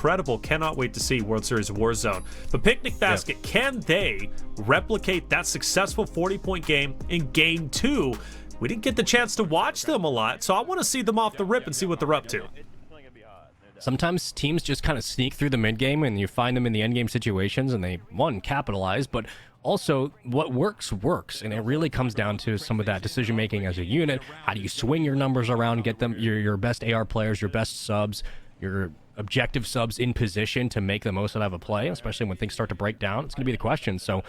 incredible. Cannot wait to see World Series Warzone. But Picnic Basket, can they replicate that successful 40-point game in Game 2? We didn't get the chance to watch them a lot, so I want to see them off the rip and see what they're up to. Sometimes teams just kind of sneak through the mid-game and you find them in the end-game situations and they, one, capitalize, but also what works, and it really comes down to some of that decision-making as a unit. How do you swing your numbers around, get them your best AR players, your best subs, your objective subs in position to make the most out of a play, especially when things start to break down? It's going to be the question. So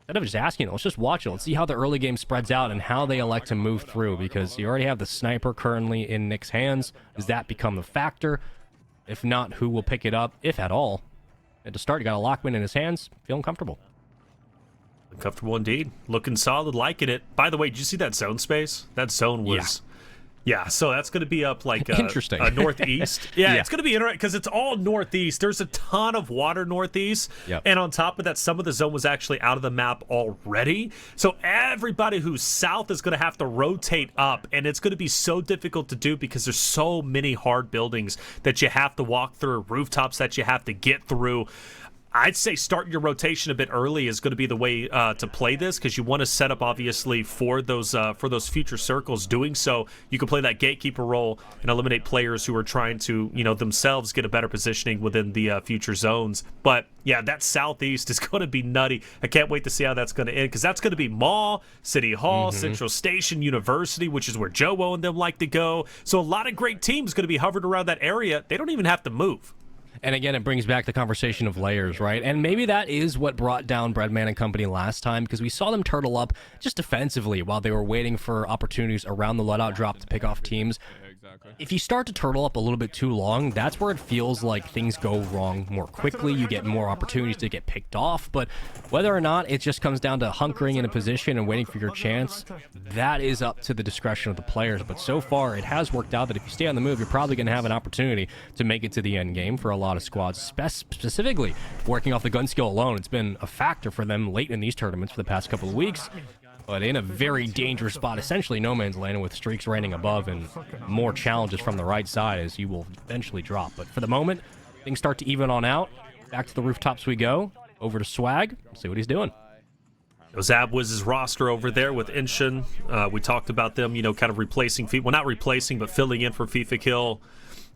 instead of just asking it, let's just watch it. Let's see how the early game spreads out and how they elect to move through, because you already have the sniper currently in Nick's hands. Does that become the factor? If not, who will pick it up, if at all? At the start, you got a Lockman in his hands, feeling comfortable. Comfortable indeed. Looking solid, liking it. By the way, did you see that zone space? That zone was... Yeah, so that's going to be up like interesting. Northeast. Yeah, it's going to be interesting because it's all northeast. There's a ton of water northeast. And on top of that, some of the zone was actually out of the map already. So everybody who's south is going to have to rotate up, and it's going to be so difficult to do because there's so many hard buildings that you have to walk through, rooftops that you have to get through. I'd say starting your rotation a bit early is going to be the way to play this, because you want to set up obviously for those future circles. Doing so, you can play that gatekeeper role and eliminate players who are trying to, you know, themselves get a better positioning within the future zones. But yeah, that southeast is going to be nutty. I can't wait to see how that's going to end, because that's going to be Mall, City Hall, Central Station, University, which is where Joewo and them like to go. So a lot of great teams going to be hovered around that area. They don't even have to move. And again, it brings back the conversation of layers, right? And maybe that is what brought down Breadman and company last time, because we saw them turtle up just defensively while they were waiting for opportunities around the loadout drop to pick off teams. If you start to turtle up a little bit too long, that's where it feels like things go wrong more quickly. You get more opportunities to get picked off. But whether or not it just comes down to hunkering in a position and waiting for your chance, that is up to the discretion of the players. But so far, it has worked out that if you stay on the move, you're probably going to have an opportunity to make it to the end game for a lot of squads. Specifically, working off the gun skill alone, it's been a factor for them late in these tournaments for the past couple of weeks. But in a very dangerous spot, essentially no man's land, with streaks raining above and more challenges from the right side as you will eventually drop. But for the moment, things start to even on out. Back to the rooftops we go. Over to Swagg. See what he's doing. Zabwiz's roster over there with Inshin. We talked about them, you know, kind of replacing, well, not replacing, but filling in for FIFA Kill.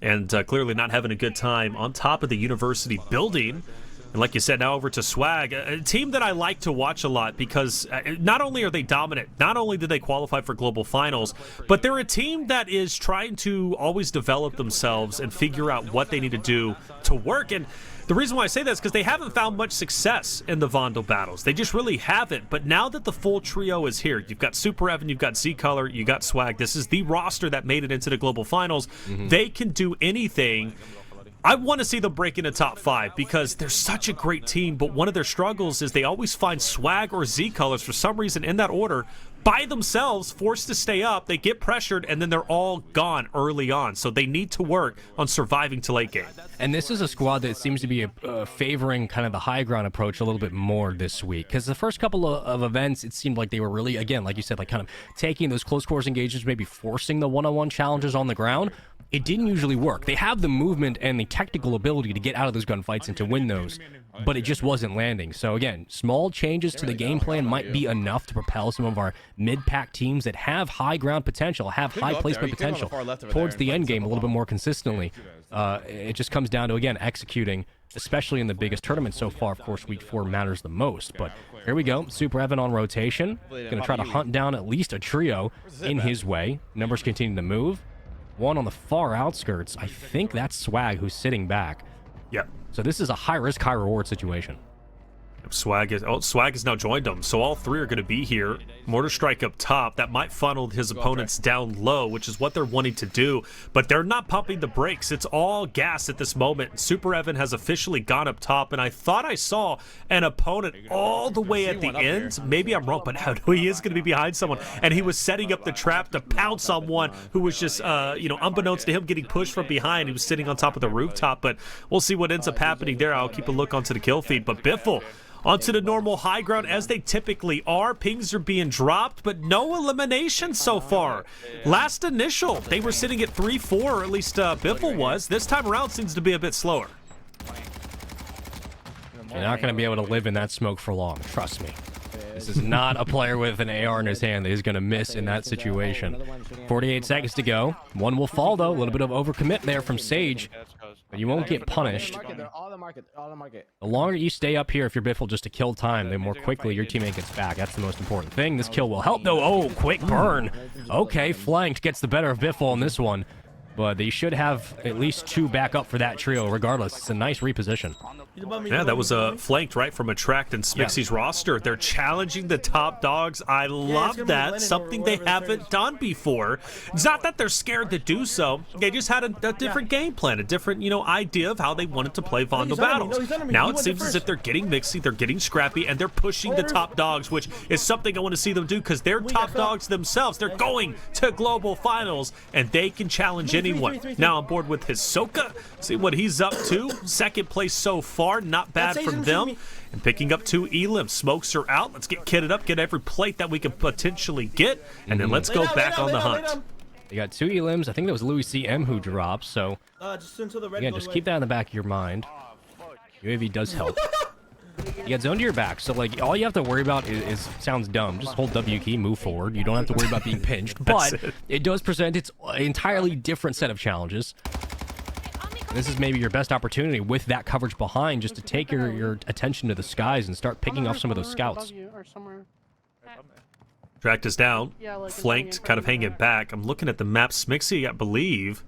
And clearly not having a good time on top of the university building. And like you said, now over to Swagg, a team that I like to watch a lot, because not only are they dominant, not only did they qualify for global finals, but they're a team that is trying to always develop themselves and figure out what they need to do to work. And the reason why I say that is because they haven't found much success in the Vondel battles. They just really haven't. But now that the full trio is here, you've got Super Evan, you've got Z-Color, you got Swagg. This is the roster that made it into the global finals. They can do anything. I want to see them break into top 5, because they're such a great team, but one of their struggles is they always find Swagg or Z-Colors for some reason in that order by themselves, forced to stay up. They get pressured, and then they're all gone early on. So they need to work on surviving to late game. And this is a squad that seems to be favoring kind of the high ground approach a little bit more this week, because the first couple of events, it seemed like they were really, again, like you said, like kind of taking those close quarters engagements, maybe forcing the one-on-one challenges on the ground. It didn't usually work. They have the movement and the technical ability to get out of those gunfights and to win those, but it just wasn't landing. So again, small changes to the game plan might be enough to propel some of our mid-pack teams that have high ground potential, have high placement potential towards the end game a little bit more consistently. It just comes down to, again, executing, especially in the biggest tournament so far. Of course, week 4 matters the most, but here we go. Super Evan on rotation. Going to try to hunt down at least a trio in his way. Numbers continue to move. One on the far outskirts. I think that's Swagg who's sitting back. Yep. So this is a high-risk, high-reward situation. Swagg has now joined them, so all three are going to be here. Mortar strike up top, that might funnel his opponents down low, which is what they're wanting to do, but they're not pumping the brakes. It's all gas at this moment. Super Evan has officially gone up top, and I thought I saw an opponent all the way at the end. Maybe I'm wrong, but now he is going to be behind someone, and he was setting up the trap to pounce on one who was just, unbeknownst to him, getting pushed from behind. He was sitting on top of the rooftop, but we'll see what ends up happening there. I'll keep a look onto the kill feed, but Biffle onto the normal high ground, as they typically are. Pings are being dropped, but no elimination so far. Last initial, they were sitting at 3-4, or at least Biffle was. This time around seems to be a bit slower. You're not going to be able to live in that smoke for long. Trust me. This is not a player with an AR in his hand that is going to miss in that situation. 48 seconds to go. One will fall, though. A little bit of overcommit there from Sage. But you won't get punished. The longer you stay up here, if you're Biffle, just to kill time, the more quickly your teammate gets back. That's the most important thing. This kill will help, though. Oh, quick burn. Okay, flanked gets the better of Biffle on this one. But they should have at least 2 back up for that trio regardless. It's a nice reposition. Yeah, that was flanked right from Attract and Smixy's roster. They're challenging the top dogs. I love that. Something they haven't done before. It's not that they're scared to do so. They just had a different game plan, a different, idea of how they wanted to play Vondel battles. Now it seems as if they're getting mixy, they're getting scrappy, and they're pushing the top dogs, which is something I want to see them do because they're top dogs themselves. They're going to global finals, and they can challenge anyone. Now on board with Hisoka. See what he's up to. Second place so far. Not bad from them. And picking up 2 elims. Smokes are out. Let's get kitted up. Get every plate that we can potentially get. And then let's go back on the hunt. You got 2 elims. I think that was Louis CM who dropped. So, again, just keep that in the back of your mind. UAV does help. You got zone to your back, so like all you have to worry about is sounds dumb. Just hold W key, move forward. You don't have to worry about being pinched, but it does present its entirely different set of challenges. This is maybe your best opportunity with that coverage behind, just to take your attention to the skies and start picking off some of those scouts. Tracked is down, flanked, kind of hanging back. I'm looking at the map. Smixy, I believe.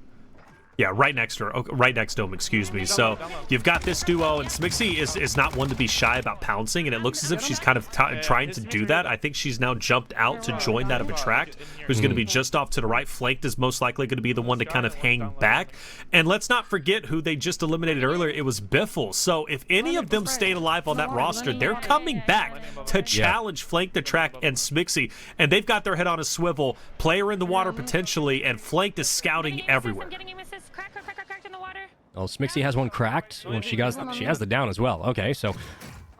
Yeah, right next to her. Okay, right next to him, excuse me. So you've got this duo, and Smixy is not one to be shy about pouncing, and it looks as if she's kind of trying to do that. I think she's now jumped out to join that of Attract, who's going to be just off to the right. Flanked is most likely going to be the one to kind of hang back. And let's not forget who they just eliminated earlier. It was Biffle. So if any of them stayed alive on that roster, they're coming back to challenge Flanked, Attract, and Smixy. And they've got their head on a swivel. Player in the water potentially, and Flanked is scouting everywhere. Oh, Smixy has one cracked. Well, she has the down as well. Okay, so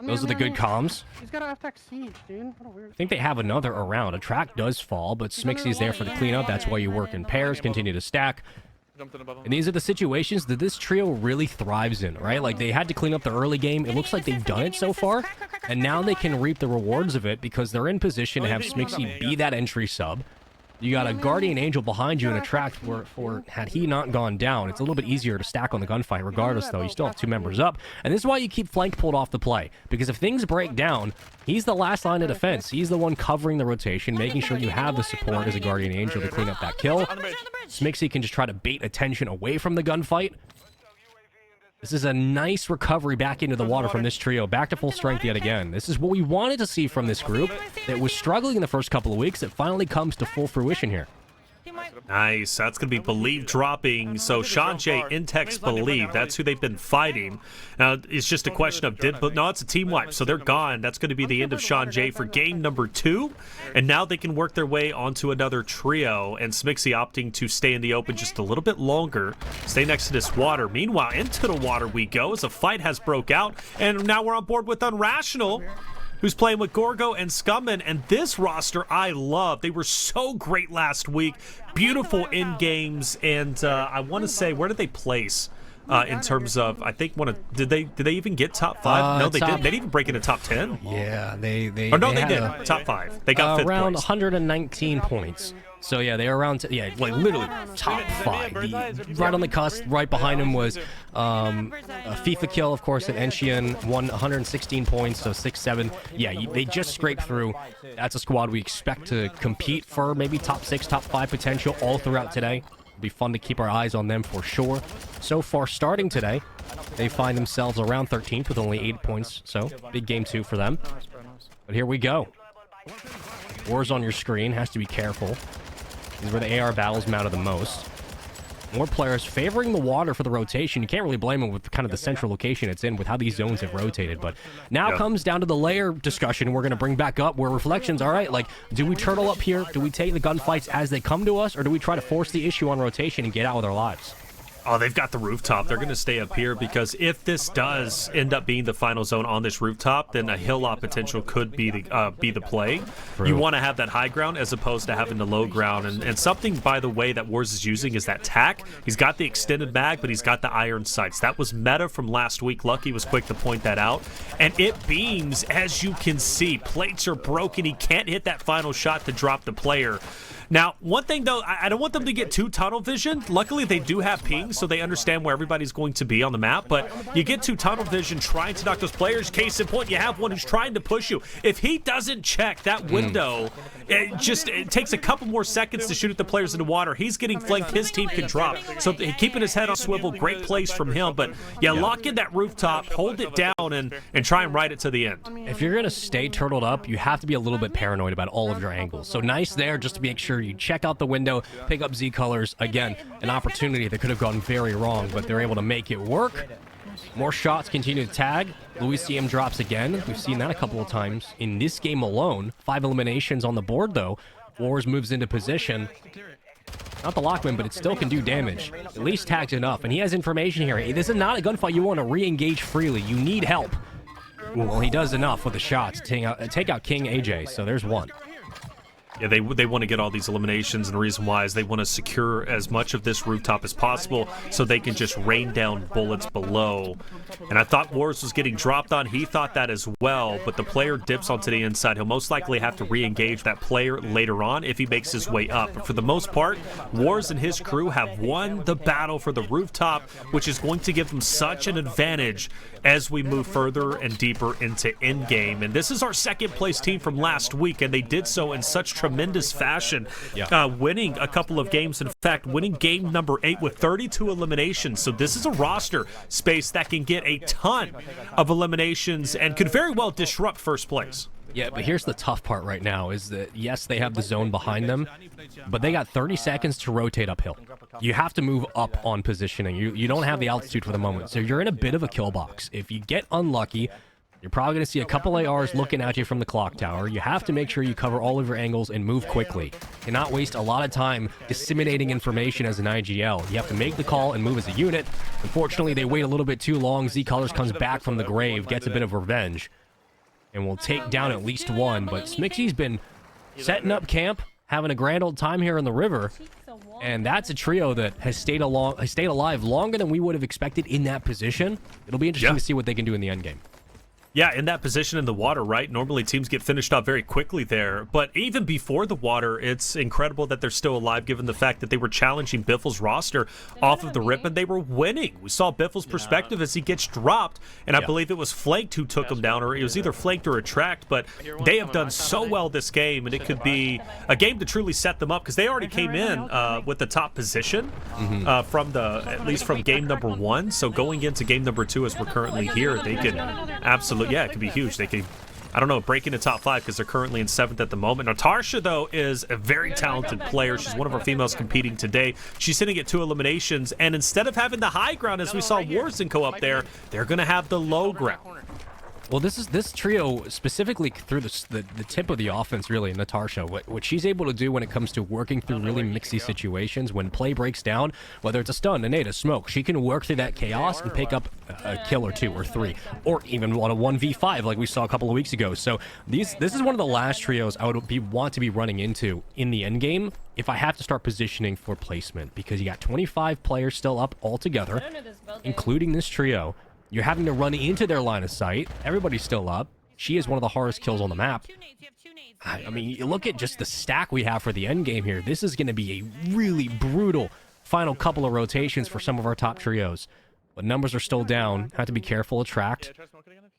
those are the good comms. He's got to attack Siege, dude. What a weird... I think they have another around. Attract does fall, but Smixy's there for the cleanup. That's why you work in pairs, continue to stack. And these are the situations that this trio really thrives in, right? Like, they had to clean up the early game. It looks like they've done it so far, and now they can reap the rewards of it because they're in position to have Smixy be that entry sub. You got a Guardian Angel behind you and Attract for had he not gone down. It's a little bit easier to stack on the gunfight regardless, though. You still have 2 members up. And this is why you keep Flank pulled off the play. Because if things break down, he's the last line of defense. He's the one covering the rotation, making sure you have the support as a Guardian Angel to clean up that kill. Smixy can just try to bait attention away from the gunfight. This is a nice recovery back into the water from this trio. Back to full strength yet again. This is what we wanted to see from this group that was struggling in the first couple of weeks. It finally comes to full fruition here. Nice. That's going to be Believe dropping. So Sean J, Intex Believe, that's who they've been fighting. Now, it's just a question of no, it's a team wipe, so they're gone. That's going to be the end of Sean J for game number 2. And now they can work their way onto another trio. And Smixy opting to stay in the open just a little bit longer. Stay next to this water. Meanwhile, into the water we go as a fight has broke out. And now we're on board with Unrational, who's playing with Gorgo and Scumman, and this roster I love. They were so great last week. Beautiful in games, and I want to say, where did they place in terms of? I think did they even get top 5? No, they didn't. They didn't even break into top 10. Yeah, they did. Top 5. They got 5th around place. 119 points. So yeah, they were around like literally top 5. Right on the cusp. Right behind him was a FIFA kill, of course, at Enshian, won 116 points, so 6-7. Yeah, they just scraped through. That's a squad we expect to compete for maybe top 6, top 5 potential all throughout today. It'll be fun to keep our eyes on them for sure. So far, starting today, they find themselves around 13th with only 8 points. So big game 2 for them. But here we go. Wars on your screen. Has to be careful. These are where the AR battles matter the most. More players favoring the water for the rotation. You can't really blame them with kind of the central location it's in with how these zones have rotated. But now comes down to the layer discussion we're going to bring back up where Reflections, all right, like, do we turtle up here? Do we take the gunfights as they come to us? Or do we try to force the issue on rotation and get out with our lives? Oh, they've got the rooftop. They're going to stay up here because if this does end up being the final zone on this rooftop, then a hill lot potential could be the play. True. You want to have that high ground as opposed to having the low ground. And something, by the way, that Wars is using is that tack. He's got the extended mag, but he's got the iron sights. That was meta from last week. Lucky was quick to point that out. And it beams, as you can see. Plates are broken. He can't hit that final shot to drop the player. Now, one thing, though, I don't want them to get too tunnel vision. Luckily, they do have ping, so they understand where everybody's going to be on the map. But you get too tunnel vision trying to knock those players. Case in point, you have one who's trying to push you. If he doesn't check that window, it takes a couple more seconds to shoot at the players in the water. He's getting flanked. His team can drop. So keeping his head on swivel, great plays from him. But, yeah, lock in that rooftop, hold it down, and try and ride it to the end. If you're going to stay turtled up, you have to be a little bit paranoid about all of your angles. So nice there just to make sure you check out the window, pick up Z colors. Again, an opportunity that could have gone very wrong, but they're able to make it work. More shots continue to tag. Louis CM drops again. We've seen that a couple of times in this game alone. 5 eliminations on the board, though. Wars moves into position. Not the Lockman, but it still can do damage. At least tags enough, and he has information here. This is not a gunfight you want to re-engage freely. You need help. Well, he does enough with the shots to take out King AJ, so there's one. Yeah, they want to get all these eliminations, and the reason why is they want to secure as much of this rooftop as possible so they can just rain down bullets below. And I thought Wars was getting dropped on. He thought that as well, but the player dips onto the inside. He'll most likely have to re-engage that player later on if he makes his way up. But for the most part, Wars and his crew have won the battle for the rooftop, which is going to give them such an advantage as we move further and deeper into endgame. And this is our second place team from last week, and they did so in such tremendous fashion, winning a couple of games. In fact, winning game number 8 with 32 eliminations. So this is a roster space that can get a ton of eliminations and could very well disrupt first place. Yeah, but here's the tough part right now is that, yes, they have the zone behind them, but they got 30 seconds to rotate uphill. You have to move up on positioning. You don't have the altitude for the moment, so you're in a bit of a kill box. If you get unlucky, you're probably going to see a couple ARs looking at you from the clock tower. You have to make sure you cover all of your angles and move quickly. You cannot waste a lot of time disseminating information as an IGL. You have to make the call and move as a unit. Unfortunately, they wait a little bit too long. Z Colors comes back from the grave, gets a bit of revenge, and will take down at least one. But Smixy's been setting up camp, having a grand old time here in the river, and that's a trio that has stayed alive longer than we would have expected in that position. It'll be interesting to see what they can do in the endgame. Yeah, in that position in the water, right? Normally teams get finished off very quickly there. But even before the water, it's incredible that they're still alive given the fact that they were challenging Biffle's roster off of the rip and they were winning. We saw Biffle's perspective as he gets dropped, and I believe it was Flanked who took him down, or it was either Flanked or Attract, but they have done so well this game, and it could be a game to truly set them up because they already came in with the top position from at least from game number 1. So going into game number 2 as we're currently here, they could absolutely, it could be huge. They could, I don't know, break into top 5 because they're currently in 7th at the moment. Natasha, though, is a very talented player. She's one of our females competing today. She's sitting at 2 eliminations, and instead of having the high ground, as we saw Warzone go up there, they're going to have the low ground. Well, this trio, specifically through the tip of the offense, really, Natasha, what she's able to do when it comes to working through really mixy situations, when play breaks down, whether it's a stun, a nade, a smoke, she can work through that chaos and pick up a kill or 2 or 3, or even on a 1v5 like we saw a couple of weeks ago. So this is one of the last trios I would want to be running into in the end game if I have to start positioning for placement, because you got 25 players still up altogether, including this trio. You're having to run into their line of sight. Everybody's still up. She is one of the hardest kills on the map. I mean, you look at just the stack we have for the end game here. This is going to be a really brutal final couple of rotations for some of our top trios. But numbers are still down. Have to be careful. Attract.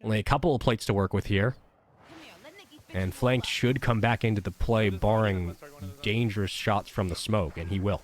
Only a couple of plates to work with here. And Flanked should come back into the play, barring dangerous shots from the smoke, and he will.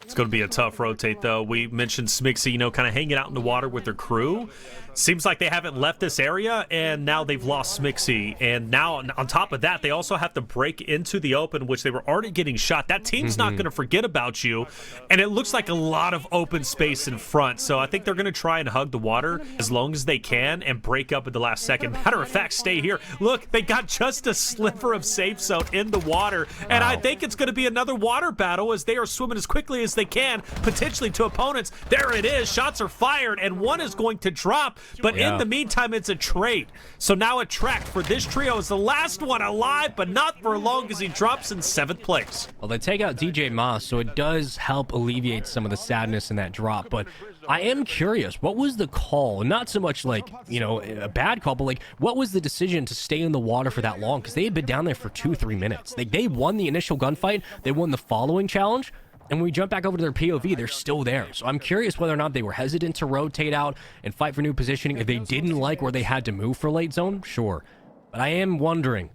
It's going to be a tough rotate, though. We mentioned Smixy, kind of hanging out in the water with their crew. Seems like they haven't left this area, and now they've lost Smixy. And now, on top of that, they also have to break into the open, which they were already getting shot. That team's not going to forget about you. And it looks like a lot of open space in front. So I think they're going to try and hug the water as long as they can and break up at the last second. Matter of fact, stay here. Look, they got just a sliver of safe zone in the water. And I think it's going to be another water battle as they are swimming as quickly as as they can, potentially to opponents. There it is. Shots are fired, and one is going to drop. But in the meantime, it's a trade. So now a track for this trio is the last one alive, but not for long as he drops in 7th place. Well, they take out DJ Moss, so it does help alleviate some of the sadness in that drop. But I am curious, what was the call? Not so much like, you know, a bad call, but like, what was the decision to stay in the water for that long? Because they had been down there for 2-3 minutes. Like, they won the initial gunfight, they won the following challenge, and when we jump back over to their POV, they're still there. So I'm curious whether or not they were hesitant to rotate out and fight for new positioning. If they didn't like where they had to move for late zone, sure. But I am wondering,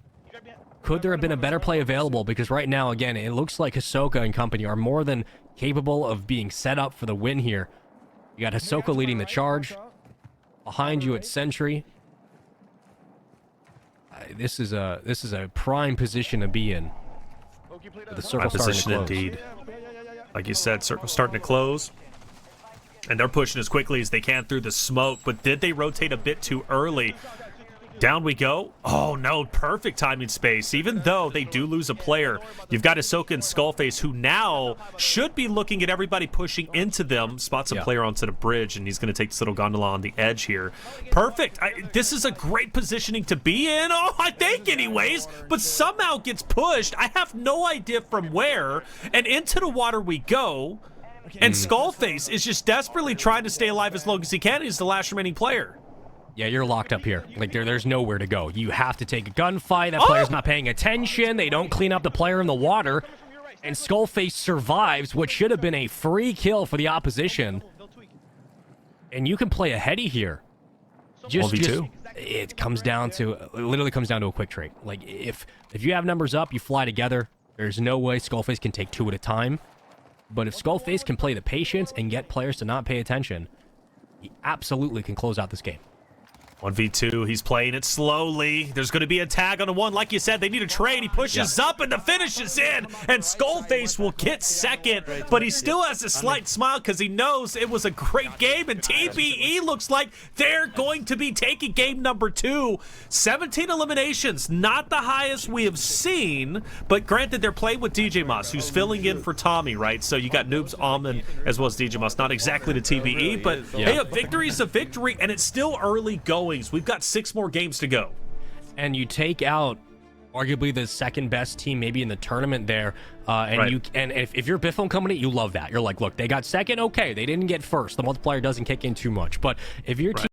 could there have been a better play available? Because right now, again, it looks like Hisoka and company are more than capable of being set up for the win here. You got Hisoka leading the charge. Behind you at Sentry. This is a prime position to be in. With the circle starting to close. Indeed. Like you said, circle starting to close. And they're pushing as quickly as they can through the smoke. But did they rotate a bit too early? Down we go. Oh, no. Perfect timing space. Even though they do lose a player, you've got Hisoka and Skullface, who now should be looking at everybody pushing into them. Spots a player onto the bridge, and he's going to take this little gondola on the edge here. Perfect. This is a great positioning to be in. Oh, I think anyways. But somehow gets pushed. I have no idea from where. And into the water we go. And Skullface is just desperately trying to stay alive as long as he can. He's the last remaining player. Yeah, you're locked up here. Like, there's nowhere to go. You have to take a gunfight. That player's not paying attention. They don't clean up the player in the water. And Skullface survives what should have been a free kill for the opposition. And you can play a heady here. Just it comes down to, it literally comes down to a quick trade. Like, if you have numbers up, you fly together. There's no way Skullface can take 2 at a time. But if Skullface can play the patience and get players to not pay attention, he absolutely can close out this game. 1v2, he's playing it slowly. There's going to be a tag on the one. Like you said, they need a trade. He pushes up and the finish is in. And Skullface will get second, but he still has a slight smile because he knows it was a great game. And TBE looks like they're going to be taking game number 2. 17 eliminations, not the highest we have seen, but granted, they're playing with DJ Moss, who's filling in for Tommy, right? So you got Noobs, Almond, as well as DJ Moss. Not exactly the TBE, but hey, a victory is a victory, and it's still early going. We've got 6 more games to go. And you take out arguably the second best team maybe in the tournament there. And if you're Biffle Company, you love that. You're like, look, they got second. Okay, they didn't get first. The multiplier doesn't kick in too much. But if your team